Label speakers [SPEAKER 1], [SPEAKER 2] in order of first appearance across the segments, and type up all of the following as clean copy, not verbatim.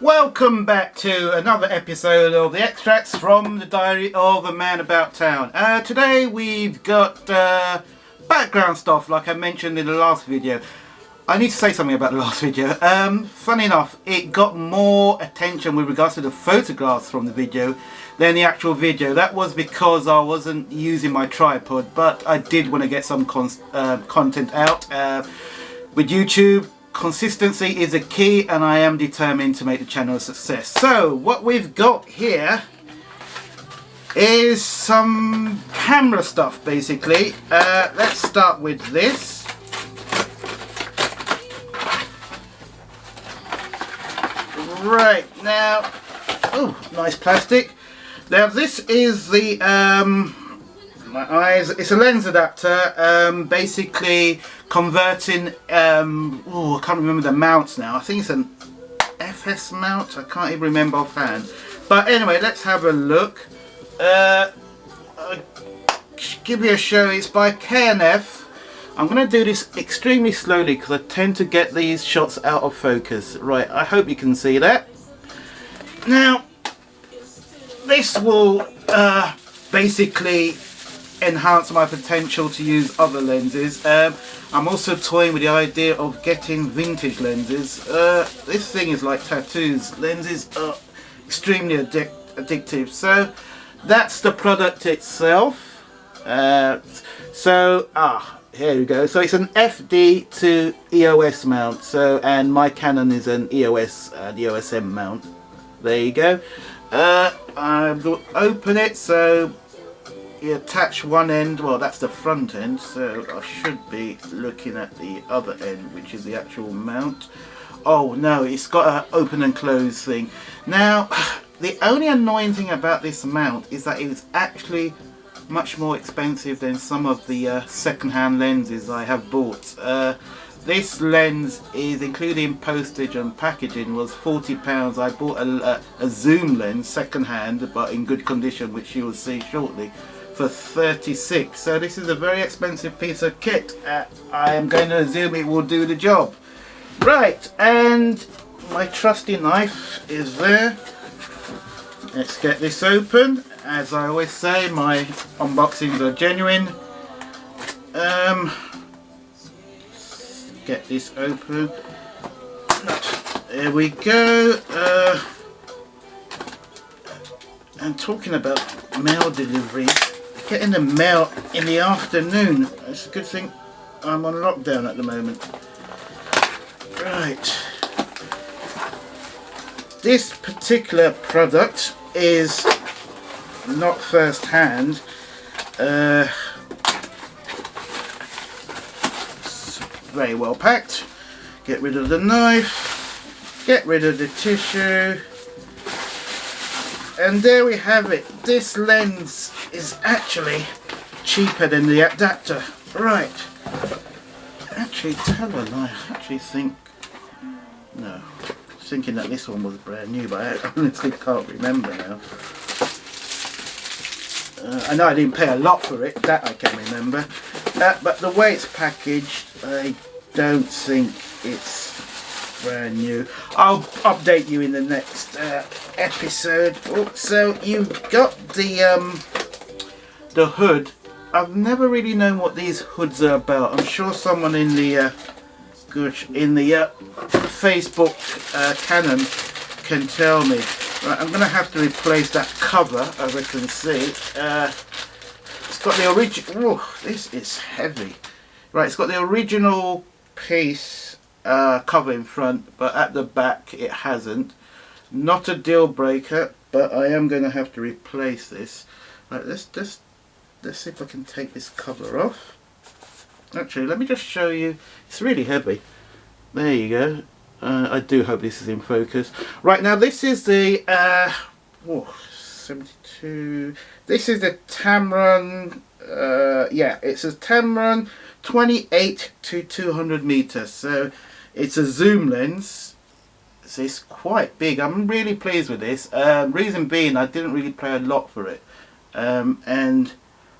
[SPEAKER 1] Welcome back to another episode of the extracts from the Diary of a Man About Town. Today we've got background stuff like I mentioned in the last video. I need to say something about the last video. Funny enough, it got more attention with regards to the photographs from the video than the actual video. That was because I wasn't using my tripod, but I did want to get some content out. With YouTube, consistency is a key, and I am determined to make the channel a success. So what we've got here is some camera stuff basically. Let's start with this. Right, now, oh, nice plastic. Now this is the my eyes, it's a lens adapter, basically converting, I can't remember the mounts now. I think it's an FS mount, I can't even remember offhand. But anyway, let's have a look. I'll give you a show. It's by Canon. I'm going to do this extremely slowly because I tend to get these shots out of focus. Right, I hope you can see that. Now, this will basically enhance my potential to use other lenses. I'm also toying with the idea of getting vintage lenses. This thing is like tattoos. Lenses are extremely addictive. So that's the product itself. Here we go. So it's an FD to EOS mount. So, and my Canon is an EOS, EOS M mount. There you go. I will open it. So you attach one end, well that's the front end, so I should be looking at the other end, which is the actual mount. Oh no, it's got an open and close thing. Now the only annoying thing about this mount is that it is actually much more expensive than some of the second-hand lenses I have bought. This lens is, including postage and packaging, was £40. I bought a zoom lens second-hand but in good condition, which you will see shortly, for 36. So this is a very expensive piece of kit. I am going to assume it will do the job. Right, and my trusty knife is there. Let's get this open. As I always say, my unboxings are genuine. Get this open. There we go. And talking about mail deliveries, getting the mail in the afternoon. It's a good thing I'm on lockdown at the moment. Right. This particular product is not first hand. Very well packed. Get rid of the knife, get rid of the tissue, and there we have it. This lens is actually cheaper than the adapter. Right, actually tell a lie, I actually think, no, I was thinking that this one was brand new, but I honestly can't remember now. I know I didn't pay a lot for it, that I can remember, but the way it's packaged, I don't think it's brand new. I'll update you in the next episode. Oh, so you've got the hood. I've never really known what these hoods are about. I'm sure someone in the Facebook Canon can tell me. Right, I'm going to have to replace that cover, as I can see. It's got the original. Oh, this is heavy. Right, it's got the original piece cover in front, but at the back it hasn't. Not a deal breaker, but I am going to have to replace this. Right, let's see if I can take this cover off. Actually, let me just show you. It's really heavy. There you go. I do hope this is in focus. Right, now this is the 72. This is the Tamron. Yeah, it's a Tamron 28 to 200 meters. So it's a zoom lens. So it's quite big. I'm really pleased with this. Reason being, I didn't really pay a lot for it, and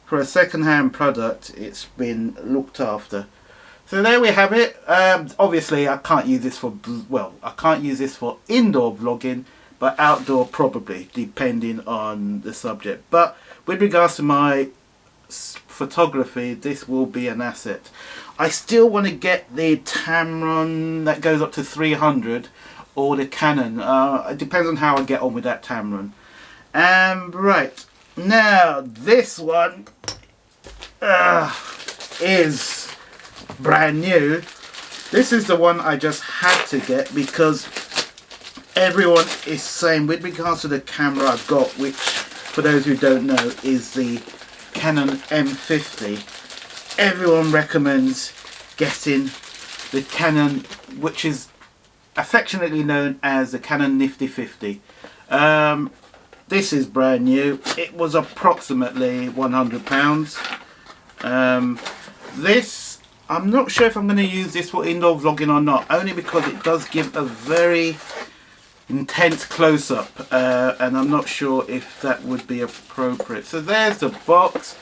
[SPEAKER 1] for a second-hand product, it's been looked after. So there we have it. Obviously I can't use this for, well, I can't use this for indoor vlogging, but outdoor probably, depending on the subject. But with regards to my photography, this will be an asset. I still want to get the Tamron that goes up to 300 or the Canon. It depends on how I get on with that Tamron. Right, now this one is brand new. This is the one I just had to get because everyone is saying, with regards to the camera I've got, which for those who don't know is the Canon M50, everyone recommends getting the Canon, which is affectionately known as the Canon Nifty 50. This is brand new. It was approximately £100. This, I'm not sure if I'm going to use this for indoor vlogging or not, only because it does give a very intense close-up, and I'm not sure if that would be appropriate. So there's the box.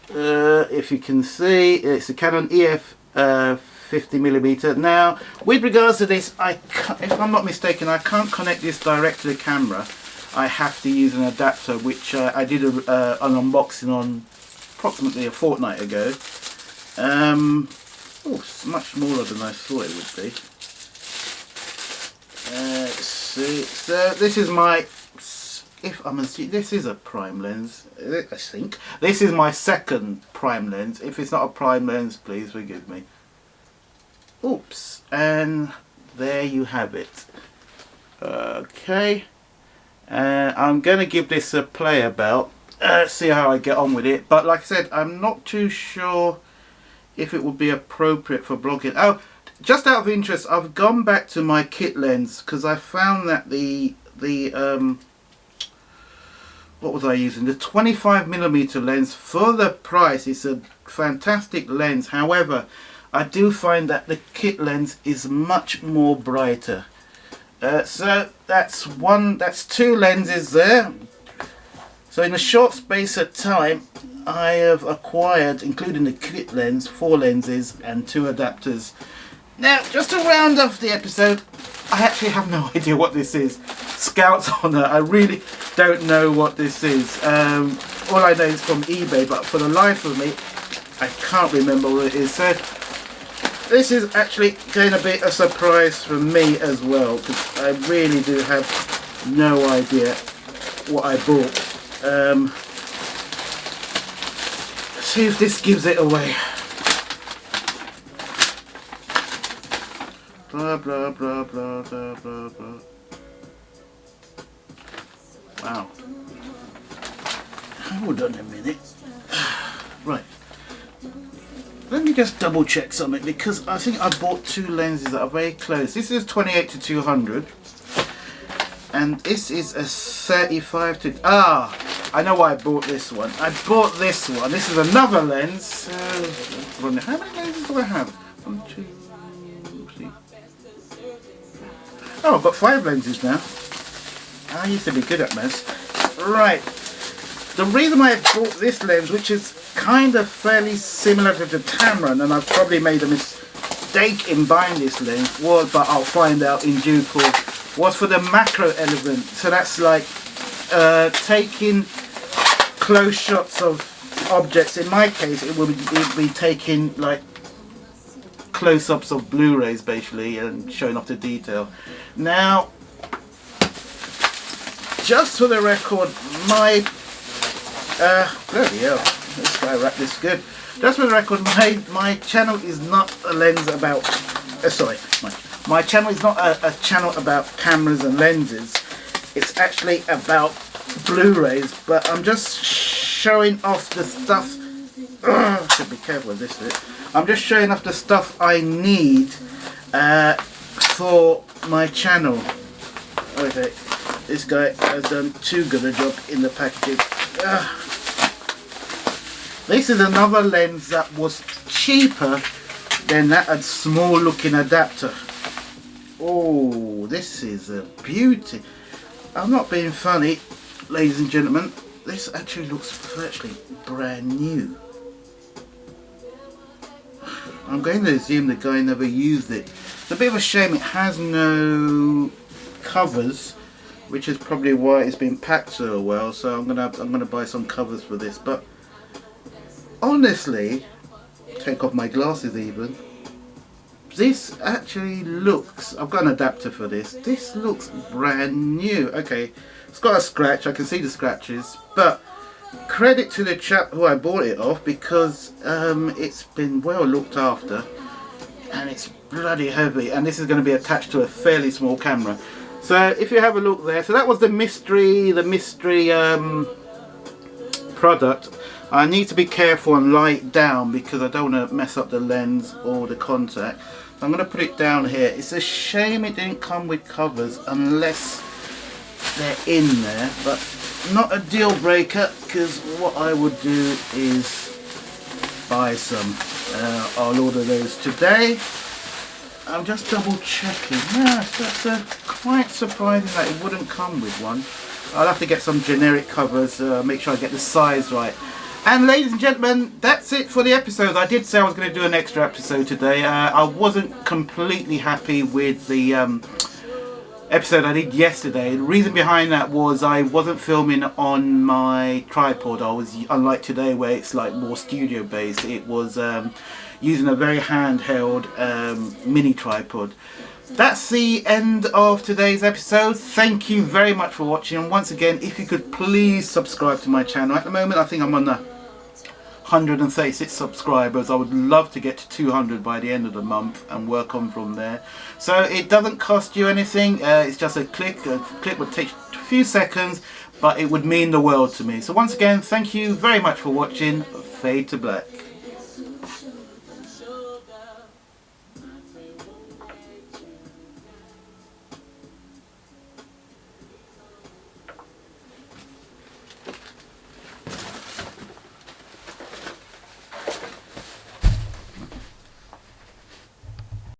[SPEAKER 1] If you can see, it's a Canon EF 50mm. Now, with regards to this, if I'm not mistaken, I can't connect this direct to the camera. I have to use an adapter, which I did an unboxing on approximately a fortnight ago. Oh, it's much smaller than I thought it would be. Let's see. So this is my, this is a prime lens, I think. This is my second prime lens. If it's not a prime lens, please forgive me. Oops, and there you have it. Okay, I'm going to give this a play about, see how I get on with it. But like I said, I'm not too sure if it would be appropriate for blogging. Oh, just out of interest, I've gone back to my kit lens because I found that the what was I using? The 25mm lens, for the price, is a fantastic lens. However, I do find that the kit lens is much more brighter. So that's two lenses there. So in a short space of time, I have acquired, including the kit lens, 4 lenses and 2 adapters. Now, just to round off the episode, I actually have no idea what this is. Scout's Honor, I really don't know what this is. All I know is from eBay, but for the life of me, I can't remember what it is. So this is actually going to be a surprise for me as well, because I really do have no idea what I bought. See if this gives it away. Blah blah blah blah blah blah blah. Wow. Hold on a minute. Right. Let me just double check something, because I think I bought 2 lenses that are very close. This is 28 to 200. And this is a 35 to... Ah! I know why I bought this one. I bought this one. This is another lens. How many lenses do I have? 1, 2, 3. Oh, I've got 5 lenses now. I used to be good at this. Right. The reason why I bought this lens, which is kind of fairly similar to the Tamron, and I've probably made a mistake in buying this lens, was, but I'll find out in due course, was for the macro element. So that's like taking close shots of objects. In my case, it would be taking like close-ups of Blu-rays basically and showing off the detail. Now, just for the record, my bloody hell, this guy wrapped this good. Just for the record, my channel is not a lens about my channel is not a channel about cameras and lenses. It's actually about Blu-rays, but I'm just showing off the stuff. Should be careful with this bit. I'm just showing off the stuff I need for my channel. Okay, this guy has done too good a job in the packaging. This is another lens that was cheaper than that small looking adapter. Oh, this is a beauty. I'm not being funny, ladies and gentlemen. This actually looks virtually brand new. I'm going to assume the guy never used it. It's a bit of a shame it has no covers, which is probably why it's been packed so well. So I'm gonna buy some covers for this. But honestly, take off my glasses even. This actually looks, I've got an adapter for this. This looks brand new. Okay, it's got a scratch. I can see the scratches, but credit to the chap who I bought it off, because it's been well looked after, and it's bloody heavy, and this is going to be attached to a fairly small camera. So if you have a look there, so that was the mystery product. I need to be careful and lie it down because I don't want to mess up the lens or the contact. So I'm going to put it down here. It's a shame it didn't come with covers unless they're in there, but not a deal breaker, because what I would do is buy some. I'll order those today. I'm just double checking. Yes, that's quite surprising that it wouldn't come with one. I'll have to get some generic covers, make sure I get the size right. And ladies and gentlemen, that's it for the episode. I did say I was going to do an extra episode today. I wasn't completely happy with the episode I did yesterday. The reason behind that was I wasn't filming on my tripod. I was, unlike today where it's like more studio based, it was using a very handheld mini tripod. That's the end of today's episode. Thank you very much for watching, and once again, if you could please subscribe to my channel. At the moment I think I'm on the 136 subscribers. I would love to get to 200 by the end of the month and work on from there. So it doesn't cost you anything, it's just a click. A click would take a few seconds, but it would mean the world to me. So once again, thank you very much for watching. Fade to black.